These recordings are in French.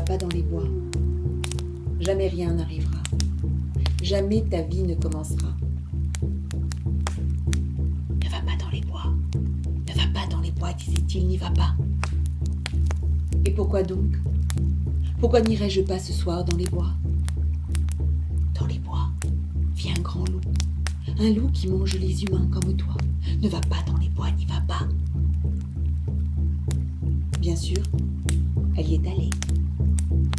pas dans les bois. Jamais rien n'arrivera. Jamais ta vie ne commencera. Ne va pas dans les bois. Ne va pas dans les bois, disait-il, n'y va pas. Et pourquoi donc? Pourquoi n'irais-je pas ce soir dans les bois? Dans les bois vit un grand loup. Un loup qui mange les humains comme toi. Ne va pas dans les bois, n'y va pas. Bien sûr, elle y est allée.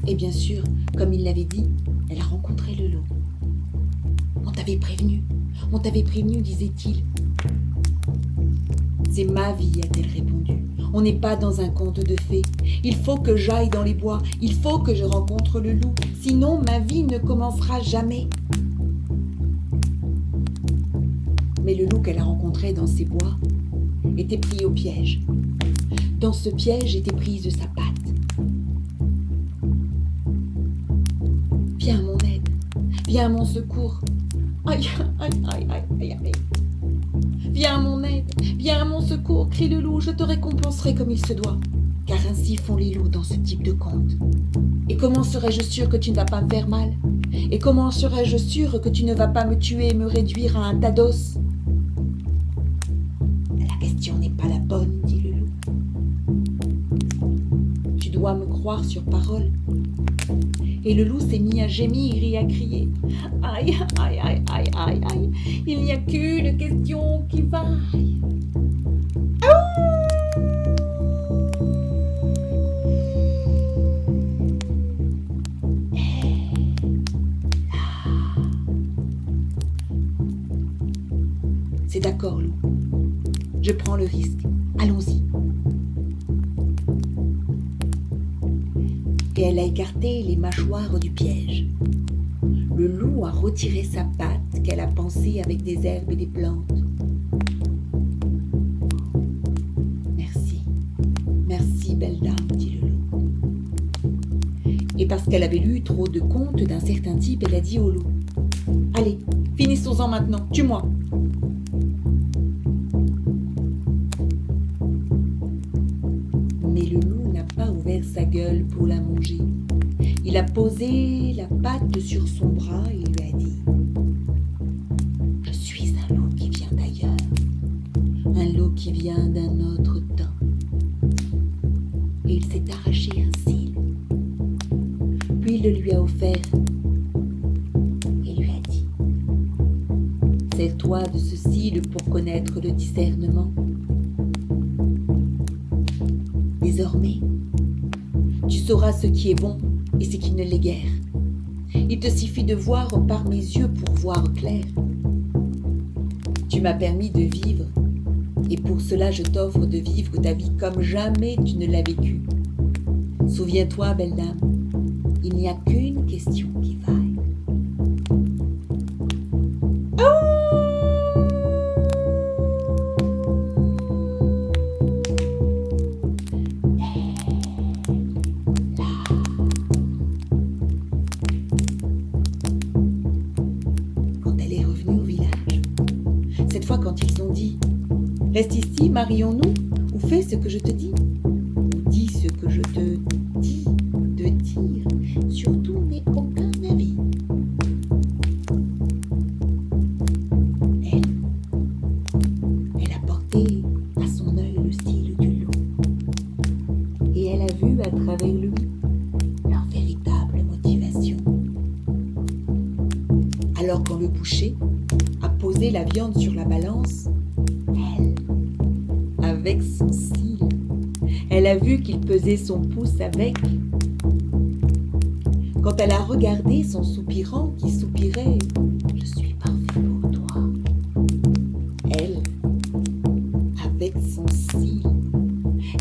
Et bien sûr, comme il l'avait dit, elle a rencontré le loup. On t'avait prévenu, disait-il. C'est ma vie, a-t-elle répondu. On n'est pas dans un conte de fées. Il faut que j'aille dans les bois, il faut que je rencontre le loup, sinon ma vie ne commencera jamais. Mais le loup qu'elle a rencontré dans ces bois était pris au piège. Dans ce piège était prise sa patte. Viens à mon aide, viens à mon secours. Aïe, aïe, aïe, aïe, aïe, aïe. Viens à mon aide, viens à mon secours, crie le loup, je te récompenserai comme il se doit. Car ainsi font les loups dans ce type de conte. Et comment serais-je sûre que tu ne vas pas me faire mal? Et comment serais-je sûre que tu ne vas pas me tuer et me réduire à un tas d'os? La question n'est pas la bonne, dit le loup. Tu dois me croire sur parole. Et le loup s'est mis à gémir et à crier. Aïe, aïe, aïe, aïe, aïe, aïe. Il n'y a qu'une question qui vaille. C'est d'accord, loup. Je prends le risque. Allons-y. Et elle a écarté les mâchoires du piège. Le loup a retiré sa patte qu'elle a pansée avec des herbes et des plantes. Merci, merci belle dame, dit le loup. Et parce qu'elle avait lu trop de contes d'un certain type, elle a dit au loup: allez, finissons-en maintenant, tue-moi. Mais le loup n'a pas ouvert sa gueule pour la manger. Il a posé la patte sur son bras et lui a dit: je suis un loup qui vient d'ailleurs, un loup qui vient d'un autre temps. Et il s'est arraché un cil. Puis il le lui a offert et lui a dit: sers-toi de ce cil pour connaître le discernement. Désormais, tu sauras ce qui est bon et ce qui ne l'est guère. Il te suffit de voir par mes yeux pour voir clair. Tu m'as permis de vivre, et pour cela je t'offre de vivre ta vie comme jamais tu ne l'as vécue. Souviens-toi, belle dame, il n'y a qu'une question qui vaille. Cette fois, quand ils ont dit « Reste ici, marions-nous » ou « Fais ce que je te dis » ou « Dis ce que je te dis de dire » surtout n'aie aucun avis. Elle a porté à son œil le style du loup et elle a vu à travers lui leur véritable motivation. Alors quand le boucher a posé la viande sur la balance, elle, avec son cil, elle a vu qu'il pesait son pouce avec. Quand elle a regardé son soupirant qui soupirait « Je suis parfait pour toi », elle, avec son cil,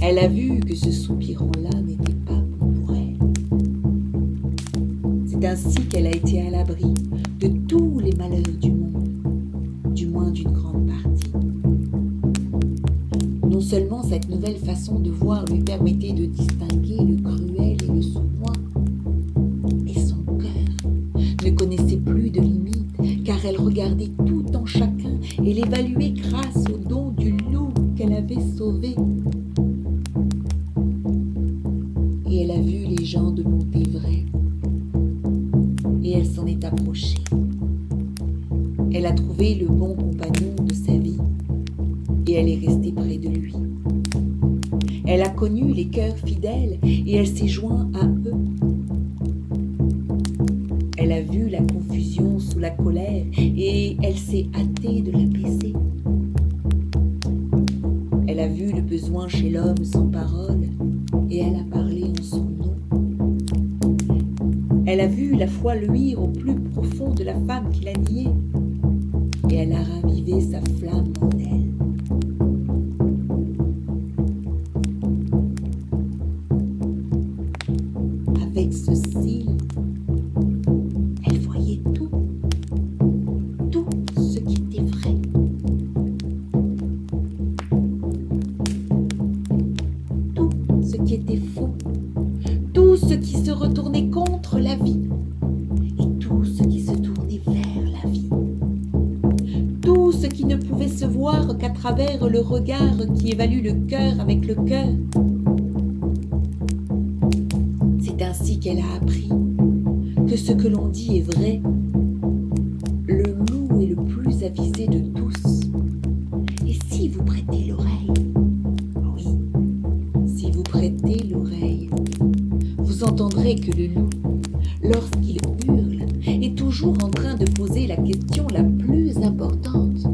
elle a vu que ce soupirant-là n'était pas bon pour elle. C'est ainsi qu'elle a été à l'abri de tous les malheurs du monde, du moins d'une grande partie. Non seulement cette nouvelle façon de voir lui permettait de distinguer le cruel et le sournois, mais son cœur ne connaissait plus de limites, car elle regardait tout en chacun et l'évaluait grâce au don du loup qu'elle avait sauvé. Et elle a vu les gens de monter approché. Elle a trouvé le bon compagnon de sa vie et elle est restée près de lui. Elle a connu les cœurs fidèles et elle s'est jointe à eux. Elle a vu la confusion sous la colère et elle s'est hâtée de l'apaiser. Elle a vu le besoin chez l'homme sans parole et elle a parlé en son nom. Elle a vu la foi luire au plus profond de la femme qui l'a niée et elle a ravivé sa flamme en elle. Avec ce cil, elle voyait tout ce qui était vrai. Tout ce qui était faux, tout ce qui se retournait contre la vie et tout ce qui se tournait vers la vie. Tout ce qui ne pouvait se voir qu'à travers le regard qui évalue le cœur avec le cœur. C'est ainsi qu'elle a appris que ce que l'on dit est vrai. Le loup est le plus avisé de tous. Et si vous prêtez l'oreille, oui, si vous prêtez l'oreille, vous entendrez que le loup, lorsqu'il hurle, est toujours en train de poser la question la plus importante.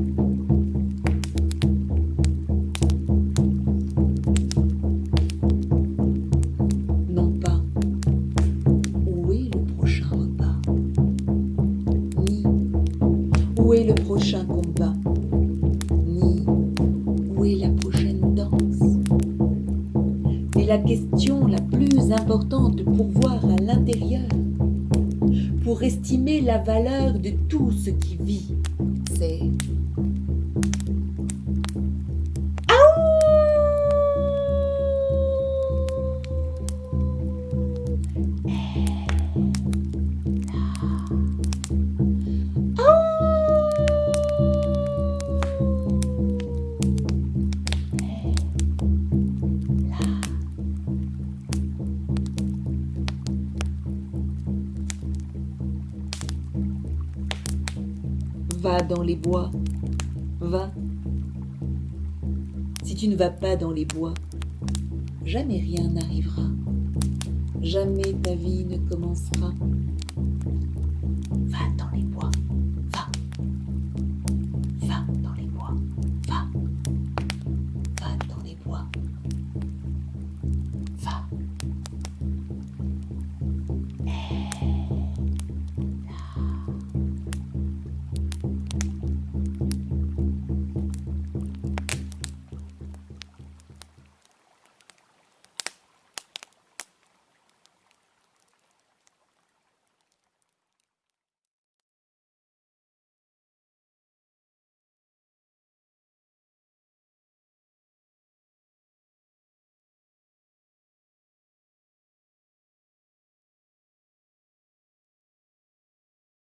Non pas où est le prochain repas, ni où est le prochain combat, ni où est la prochaine danse. Mais la question la plus importante pour voir à l'intérieur, pour estimer la valeur de tout ce qui vit, c'est va dans les bois, va. Si tu ne vas pas dans les bois, jamais rien n'arrivera. Jamais ta vie ne commencera.